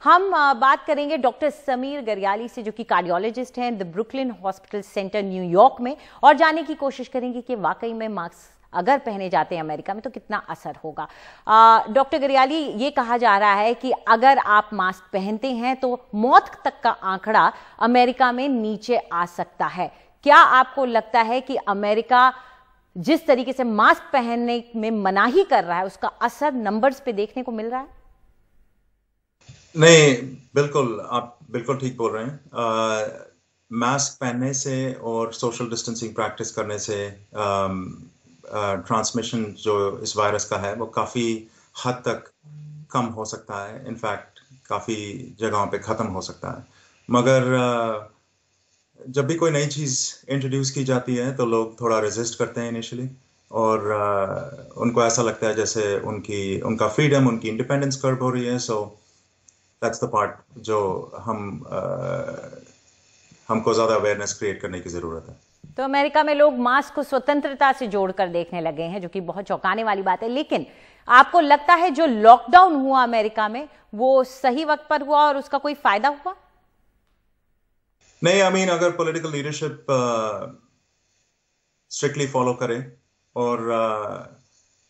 हम बात करेंगे डॉक्टर समीर गरियाली से, जो कि कार्डियोलॉजिस्ट हैं the Brooklyn hospital centre New York में, और जानने की कोशिश करेंगे कि वाकई में मास्क अगर पहने जाते हैं अमेरिका में तो कितना असर होगा। डॉक्टर गरियाली, ये कहा जा रहा है कि अगर आप मास्क पहनते हैं तो मौत तक का आंकड़ा अमेरिका में नीचे आ सकता है। क्या आपको लगता है कि अमेरिका जिस तरीके से मास्क पहनने में मनाही कर रहा है उसका असर नंबर्स पे देखने को मिल रहा है? नहीं, बिल्कुल, आप बिल्कुल ठीक बोल रहे हैं। मास्क पहनने से और सोशल डिस्टेंसिंग प्रैक्टिस करने से ट्रांसमिशन जो इस वायरस का है वो काफ़ी हद तक कम हो सकता है। इनफैक्ट काफ़ी जगहों पे ख़त्म हो सकता है। मगर जब भी कोई नई चीज़ इंट्रोड्यूस की जाती है तो लोग थोड़ा रेजिस्ट करते हैं इनिशियली, और उनको ऐसा लगता है जैसे उनका फ्रीडम, उनकी इंडिपेंडेंस कर्ब हो रही है। सो दैट्स द पार्ट जो हमको ज़्यादा अवेयरनेस क्रिएट करने की ज़रूरत है। तो अमेरिका में लोग मास्क को स्वतंत्रता से जोड़कर देखने लगे हैं, जो कि बहुत चौंकाने वाली बात है। लेकिन आपको लगता है जो लॉकडाउन हुआ अमेरिका में वो सही वक्त पर हुआ और उसका कोई फायदा हुआ? नहीं, आई मीन अगर पॉलिटिकल लीडरशिप स्ट्रिक्टली फॉलो करे और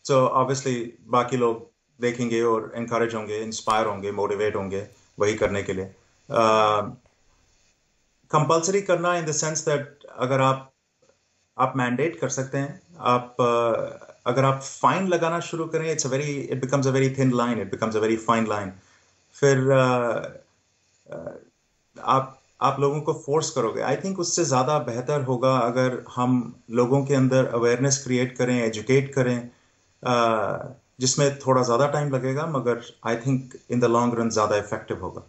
तो ऑब्वियसली बाकी लोग देखेंगे और एनकरेज होंगे, इंस्पायर होंगे, मोटिवेट होंगे वही करने के लिए। कंपल्सरी करना इन द सेंस दैट अगर आप मैंडेट कर सकते हैं, अगर आप फाइन लगाना शुरू करें, it becomes a very thin line, it becomes a very fine line. फिर आप लोगों को फोर्स करोगे। आई थिंक उससे ज़्यादा बेहतर होगा अगर हम लोगों के अंदर अवेयरनेस क्रिएट करें, एजुकेट करें, जिसमें थोड़ा ज़्यादा टाइम लगेगा, मगर I think in the long run ज़्यादा इफेक्टिव होगा।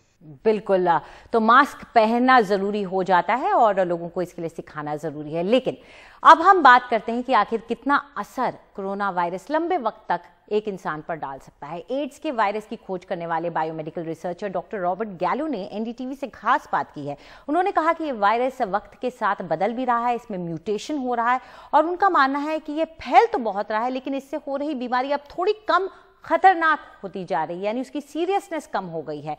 बिल्कुल, तो मास्क पहनना जरूरी हो जाता है और लोगों को इसके लिए सिखाना जरूरी है। लेकिन अब हम बात करते हैं कि आखिर कितना असर कोरोना वायरस लंबे वक्त तक एक इंसान पर डाल सकता है। एड्स के वायरस की खोज करने वाले बायोमेडिकल रिसर्चर डॉक्टर रॉबर्ट गैलो ने एनडीटीवी से खास बात की है। उन्होंने कहा कि ये वायरस वक्त के साथ बदल भी रहा है, इसमें म्यूटेशन हो रहा है, और उनका मानना है कि ये फैल तो बहुत रहा है लेकिन इससे हो रही बीमारी अब थोड़ी कम खतरनाक होती जा रही है, यानी उसकी सीरियसनेस कम हो गई है।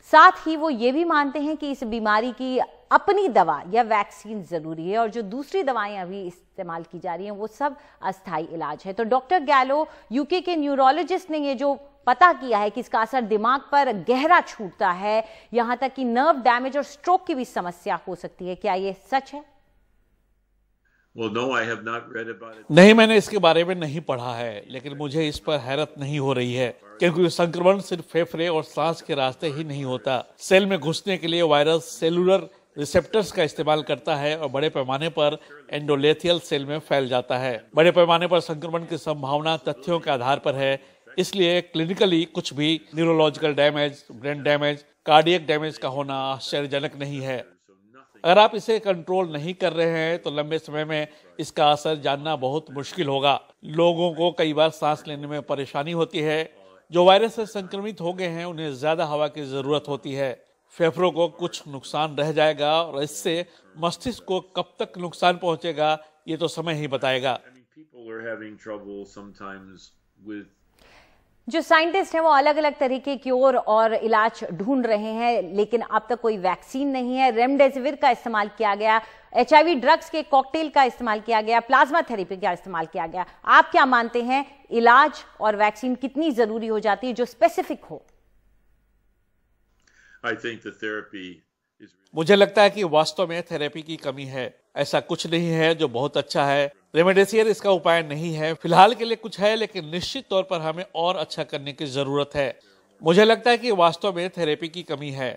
साथ ही वो ये भी मानते हैं कि इस बीमारी की अपनी दवा या वैक्सीन जरूरी है, और जो दूसरी दवाएं अभी इस्तेमाल की जा रही हैं वो सब अस्थायी इलाज है। तो डॉक्टर गैलो यूके के न्यूरोलॉजिस्ट ने ये जो पता किया है कि इसका असर दिमाग पर गहरा छूटता है, यहां तक कि नर्व डैमेज और स्ट्रोक की भी समस्या हो सकती है। क्या ये सच है? नहीं, मैंने इसके बारे में नहीं पढ़ा है, लेकिन मुझे इस पर हैरत नहीं हो रही है, क्योंकि संक्रमण सिर्फ फेफड़े और सांस के रास्ते ही नहीं होता। सेल में घुसने के लिए वायरस सेलुलर रिसेप्टर्स का इस्तेमाल करता है और बड़े पैमाने पर एंडोलेथियल सेल में फैल जाता है। बड़े पैमाने पर संक्रमण की संभावना तथ्यों के आधार पर है, इसलिए क्लिनिकली कुछ भी neurological damage, brain damage, cardiac damage का होना आश्चर्यजनक नहीं है। अगर आप इसे कंट्रोल नहीं कर रहे हैं तो लंबे समय में इसका असर जानना बहुत मुश्किल होगा। लोगों को कई बार सांस लेने में परेशानी होती है। जो वायरस से संक्रमित हो गए हैं उन्हें ज्यादा हवा की जरूरत होती है। फेफड़ों को कुछ नुकसान रह जाएगा और इससे मस्तिष्क को कब तक नुकसान पहुंचेगा ये तो समय ही बताएगा। जो साइंटिस्ट हैं वो अलग अलग तरीके की और इलाज ढूंढ रहे हैं, लेकिन अब तक कोई वैक्सीन नहीं है। रेमडेसिविर का इस्तेमाल किया गया, HIV ड्रग्स के कॉकटेल का इस्तेमाल किया गया, प्लाज्मा थेरेपी का इस्तेमाल किया गया। आप क्या मानते हैं, इलाज और वैक्सीन कितनी जरूरी हो जाती है जो स्पेसिफिक हो? मुझे लगता है कि वास्तव में थेरेपी की कमी है। ऐसा कुछ नहीं है जो बहुत अच्छा है। रेमडेसिविर इसका उपाय नहीं है। फिलहाल के लिए कुछ है, लेकिन निश्चित तौर पर हमें और अच्छा करने की जरूरत है। मुझे लगता है कि वास्तव में थेरेपी की कमी है।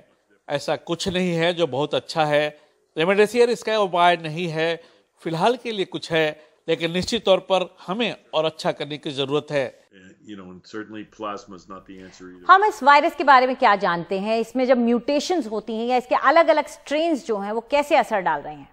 ऐसा कुछ नहीं है जो बहुत अच्छा है। रेमडेसिविर इसका उपाय नहीं है। फिलहाल के लिए कुछ है, लेकिन निश्चित तौर पर हमें और अच्छा करने की जरूरत है। हम इस वायरस के बारे में क्या जानते हैं? इसमें जब म्यूटेशंस होती हैं या इसके अलग अलग स्ट्रेन्स जो हैं वो कैसे असर डाल रहे हैं?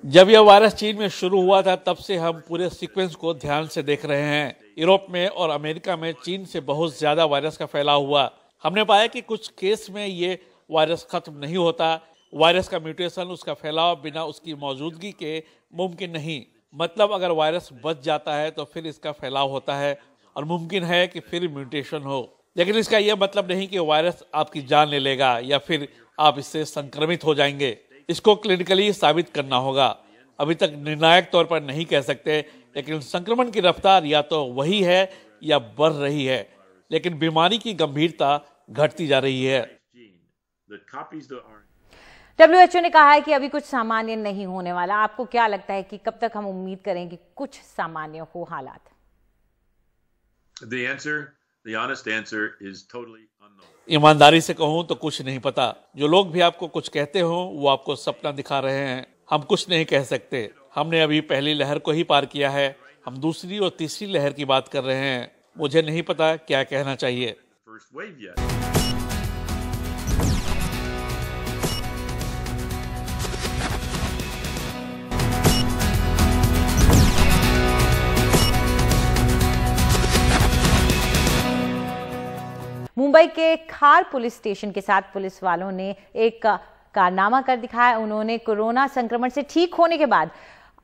जब यह वायरस चीन में शुरू हुआ था तब से हम पूरे सीक्वेंस को ध्यान से देख रहे हैं। यूरोप में और अमेरिका में चीन से बहुत ज्यादा वायरस का फैलाव हुआ। हमने पाया कि कुछ केस में ये वायरस खत्म नहीं होता। वायरस का म्यूटेशन, उसका फैलाव बिना उसकी मौजूदगी के मुमकिन नहीं। मतलब अगर वायरस बच जाता है तो फिर इसका फैलाव होता है और मुमकिन है कि फिर म्यूटेशन हो। लेकिन इसका यह मतलब नहीं कि वायरस आपकी जान ले लेगा या फिर आप इससे संक्रमित हो जाएंगे। इसको क्लिनिकली साबित करना होगा। अभी तक निर्णायक तौर पर नहीं कह सकते, लेकिन संक्रमण की रफ्तार या तो वही है या बढ़ रही है, लेकिन बीमारी की गंभीरता घटती जा रही है। WHO ने कहा है कि अभी कुछ सामान्य नहीं होने वाला। आपको क्या लगता है कि कब तक हम उम्मीद करें कि कुछ सामान्य हो हालात? The honest answer is totally unknown. ईमानदारी से कहूं तो कुछ नहीं पता। जो लोग भी आपको कुछ कहते हो वो आपको सपना दिखा रहे हैं। हम कुछ नहीं कह सकते। हमने अभी पहली लहर को ही पार किया है। हम दूसरी और तीसरी लहर की बात कर रहे हैं। मुझे नहीं पता क्या कहना चाहिए। First wave yet. मुंबई के खार पुलिस स्टेशन के साथ पुलिस वालों ने एक कारनामा कर दिखाया। उन्होंने कोरोना संक्रमण से ठीक होने के बाद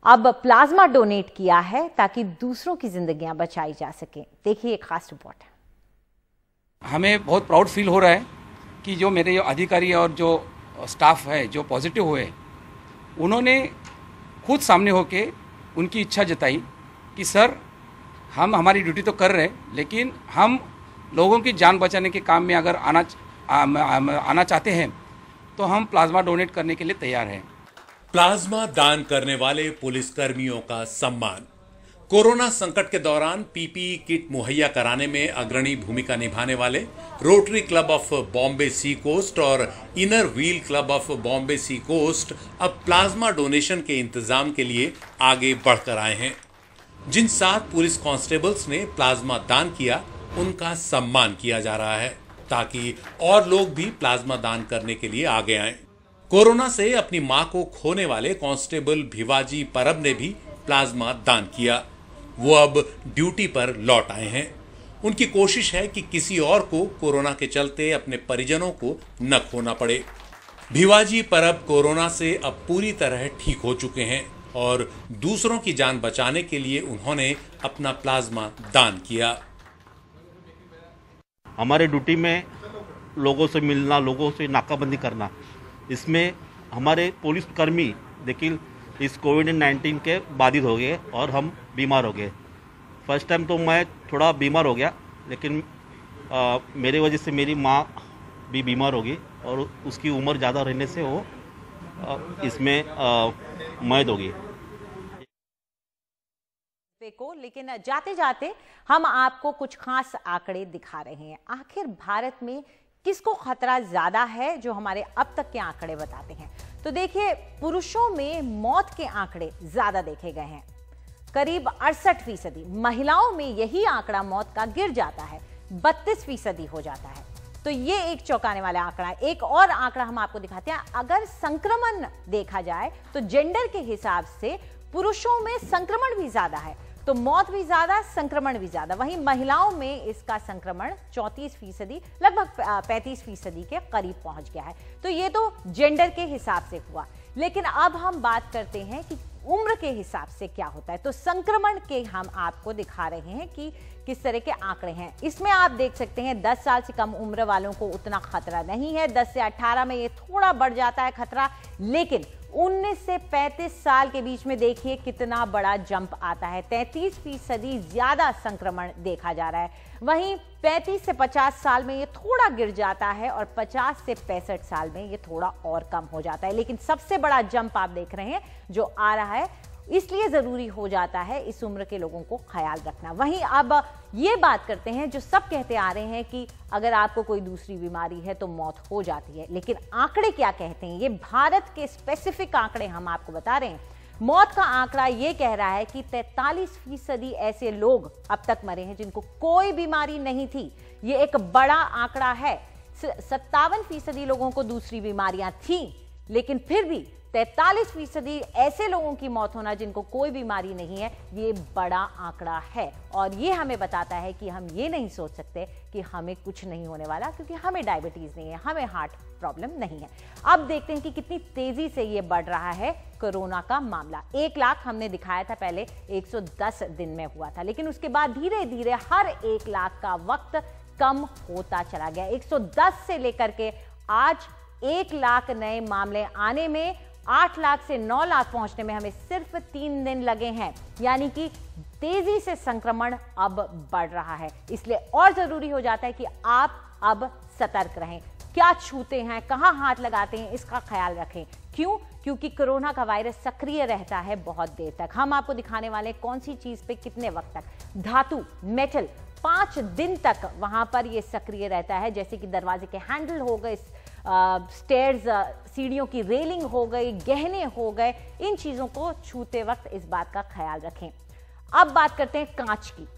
अब प्लाज्मा डोनेट किया है ताकि दूसरों की जिंदगियां बचाई जा सकें। देखिए एक खास रिपोर्ट। हमें बहुत प्राउड फील हो रहा है कि जो मेरे अधिकारी और जो स्टाफ है जो पॉजिटिव हुए, उन्होंने खुद सामने होके उनकी इच्छा जताई कि सर हम हमारी ड्यूटी तो कर रहे हैं, लेकिन हम लोगों की जान बचाने के काम में अगर आना चाहते हैं तो हम प्लाज्मा डोनेट करने के लिए तैयार हैं। प्लाज्मा दान करने वाले पुलिसकर्मियों का सम्मान। कोरोना संकट के दौरान पीपीई किट मुहैया कराने में अग्रणी भूमिका निभाने वाले Rotary club of Bombay sea coast और inner wheel club of Bombay sea coast अब प्लाज्मा डोनेशन के इंतजाम के लिए आगे बढ़कर आए हैं। जिन 7 पुलिस कांस्टेबल्स ने प्लाज्मा दान किया, उनका सम्मान किया जा रहा है ताकि और लोग भी प्लाज्मा दान करने के लिए आगे आएं। कोरोना से अपनी मां को खोने वाले कांस्टेबल भिवाजी परब ने भी प्लाज्मा दान किया। वो अब ड्यूटी पर लौट आए हैं। उनकी कोशिश है कि किसी और को कोरोना के चलते अपने परिजनों को न खोना पड़े। भिवाजी परब कोरोना से अब पूरी तरह ठीक हो चुके हैं और दूसरों की जान बचाने के लिए उन्होंने अपना प्लाज्मा दान किया। हमारे ड्यूटी में लोगों से मिलना, लोगों से नाकाबंदी करना, इसमें हमारे पुलिसकर्मी देखिए इस कोविड-19 के बाधित हो गए और हम बीमार हो गए। फर्स्ट टाइम तो मैं थोड़ा बीमार हो गया, लेकिन मेरे वजह से मेरी माँ भी बीमार हो गई और उसकी उम्र ज़्यादा रहने से वो इसमें मौत हो गई। लेकिन जाते जाते हम आपको कुछ खास आंकड़े दिखा रहे हैं। आखिर भारत में किसको खतरा ज्यादा है, जो हमारे अब तक के आंकड़े बताते हैं। तो देखिए, पुरुषों में मौत के आंकड़े ज्यादा देखे गए हैं, करीब 68%। महिलाओं में यही आंकड़ा मौत का गिर जाता है, 32% हो जाता है। तो ये एक चौंकाने वाला आंकड़ा है। एक और आंकड़ा हम आपको दिखाते हैं। अगर संक्रमण देखा जाए तो जेंडर के हिसाब से पुरुषों में संक्रमण भी ज्यादा है, तो मौत भी ज्यादा, संक्रमण भी ज्यादा। वहीं महिलाओं में इसका संक्रमण 34%, लगभग 35% के करीब पहुंच गया है। तो ये तो जेंडर के हिसाब से हुआ, लेकिन अब हम बात करते हैं कि उम्र के हिसाब से क्या होता है। तो संक्रमण के हम आपको दिखा रहे हैं कि किस तरह के आंकड़े हैं। इसमें आप देख सकते हैं 10 साल से कम उम्र वालों को उतना खतरा नहीं है। 10 से 18 में ये थोड़ा बढ़ जाता है खतरा, लेकिन 19 से 35 साल के बीच में देखिए कितना बड़ा जंप आता है। 33% ज्यादा संक्रमण देखा जा रहा है। वहीं 35 से 50 साल में ये थोड़ा गिर जाता है और 50 से 65 साल में ये थोड़ा और कम हो जाता है। लेकिन सबसे बड़ा जंप आप देख रहे हैं जो आ रहा है, इसलिए जरूरी हो जाता है इस उम्र के लोगों को ख्याल रखना। वहीं अब ये बात करते हैं जो सब कहते आ रहे हैं कि अगर आपको कोई दूसरी बीमारी है तो मौत हो जाती है, लेकिन आंकड़े क्या कहते हैं? ये भारत के स्पेसिफिक आंकड़े हम आपको बता रहे हैं। मौत का आंकड़ा ये कह रहा है कि 43% ऐसे लोग अब तक मरे हैं जिनको कोई बीमारी नहीं थी। ये एक बड़ा आंकड़ा है। 57% लोगों को दूसरी बीमारियां थी, लेकिन फिर भी 43% ऐसे लोगों की मौत होना जिनको कोई बीमारी नहीं है, ये बड़ा आंकड़ा है। और ये हमें बताता है कि हम ये नहीं सोच सकते कि हमें कुछ नहीं होने वाला, क्योंकि हमें डायबिटीज नहीं है, हमें हार्ट प्रॉब्लम नहीं है। अब देखते हैं कि कितनी तेजी से ये बढ़ रहा है कोरोना का मामला। 1 लाख हमने दिखाया था पहले, 110 दिन में हुआ था, लेकिन उसके बाद धीरे धीरे हर 1 लाख का वक्त कम होता चला गया। 110 से लेकर के आज 1 लाख नए मामले आने में, 8 लाख से 9 लाख पहुंचने में हमें सिर्फ 3 दिन लगे हैं। यानी कि तेजी से संक्रमण अब बढ़ रहा है, इसलिए और जरूरी हो जाता है कि आप अब सतर्क रहें। क्या छूते हैं, कहां हाथ लगाते हैं, इसका ख्याल रखें। क्यों? क्योंकि कोरोना का वायरस सक्रिय रहता है बहुत देर तक। हम आपको दिखाने वाले कौन सी चीज पे कितने वक्त तक। धातु, मेटल 5 दिन तक वहां पर ये सक्रिय रहता है, जैसे कि दरवाजे के हैंडल हो गए, स्टेयर्स, सीढ़ियों की रेलिंग हो गई, गहने हो गए। इन चीजों को छूते वक्त इस बात का ख्याल रखें। अब बात करते हैं कांच की।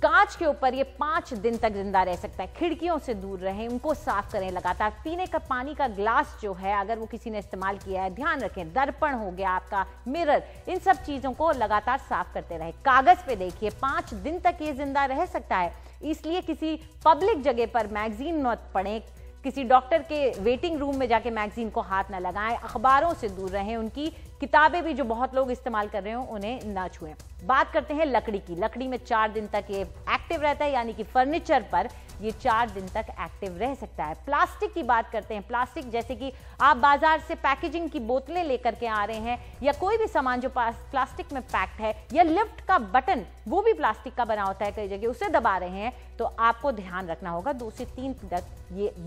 कांच के ऊपर ये 5 दिन तक जिंदा रह सकता है। खिड़कियों से दूर रहें, उनको साफ करें लगातार। पीने का पानी का ग्लास जो है, अगर वो किसी ने इस्तेमाल किया है, ध्यान रखें। दर्पण हो गया आपका, मिरर, इन सब चीजों को लगातार साफ करते रहें। कागज पे देखिए, 5 दिन तक ये जिंदा रह सकता है, इसलिए किसी पब्लिक जगह पर मैगजीन मत पढ़ें, किसी डॉक्टर के वेटिंग रूम में जाके मैगजीन को हाथ न लगाएं, अखबारों से दूर रहें, उनकी किताबें भी जो बहुत लोग इस्तेमाल कर रहे हो उन्हें न छुएं। बात करते हैं लकड़ी की। लकड़ी में 4 दिन तक ये एक्टिव रहता है, यानी कि फर्नीचर पर ये 4 दिन तक एक्टिव रह सकता है। प्लास्टिक की बात करते हैं। प्लास्टिक जैसे कि आप बाजार से पैकेजिंग की बोतलें लेकर के आ रहे हैं, या कोई भी सामान जो प्लास्टिक में पैक्ड है, या लिफ्ट का बटन वो भी प्लास्टिक का बना होता है कई जगह, उसे दबा रहे हैं, तो आपको ध्यान रखना होगा। 2 से 3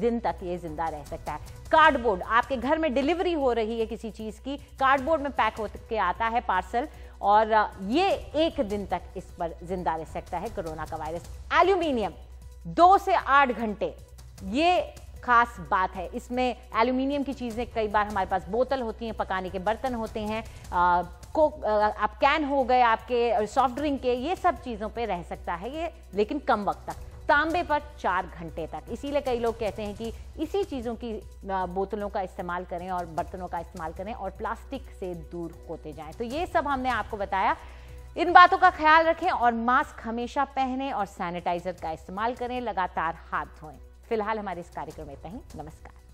दिन तक ये जिंदा रह सकता है। कार्डबोर्ड, आपके घर में डिलीवरी हो रही है किसी चीज की, कार्डबोर्ड में पैक होकर आता है पार्सल, और ये 1 दिन तक इस पर जिंदा रह सकता है कोरोना का वायरस। एल्यूमिनियम 2 से 8 घंटे, ये खास बात है। इसमें एल्यूमिनियम की चीजें, कई बार हमारे पास बोतल होती हैं, पकाने के बर्तन होते हैं, आप कैन हो गए आपके सॉफ्ट ड्रिंक के, ये सब चीजों पे रह सकता है ये, लेकिन कम वक्त तक। तांबे पर 4 घंटे तक। इसीलिए कई लोग कहते हैं कि इसी चीज़ों की बोतलों का इस्तेमाल करें और बर्तनों का इस्तेमाल करें और प्लास्टिक से दूर होते जाएं। तो ये सब हमने आपको बताया। इन बातों का ख्याल रखें और मास्क हमेशा पहनें और सैनिटाइजर का इस्तेमाल करें, लगातार हाथ धोएं। फिलहाल हमारे इस कार्यक्रम में इतना ही। नमस्कार।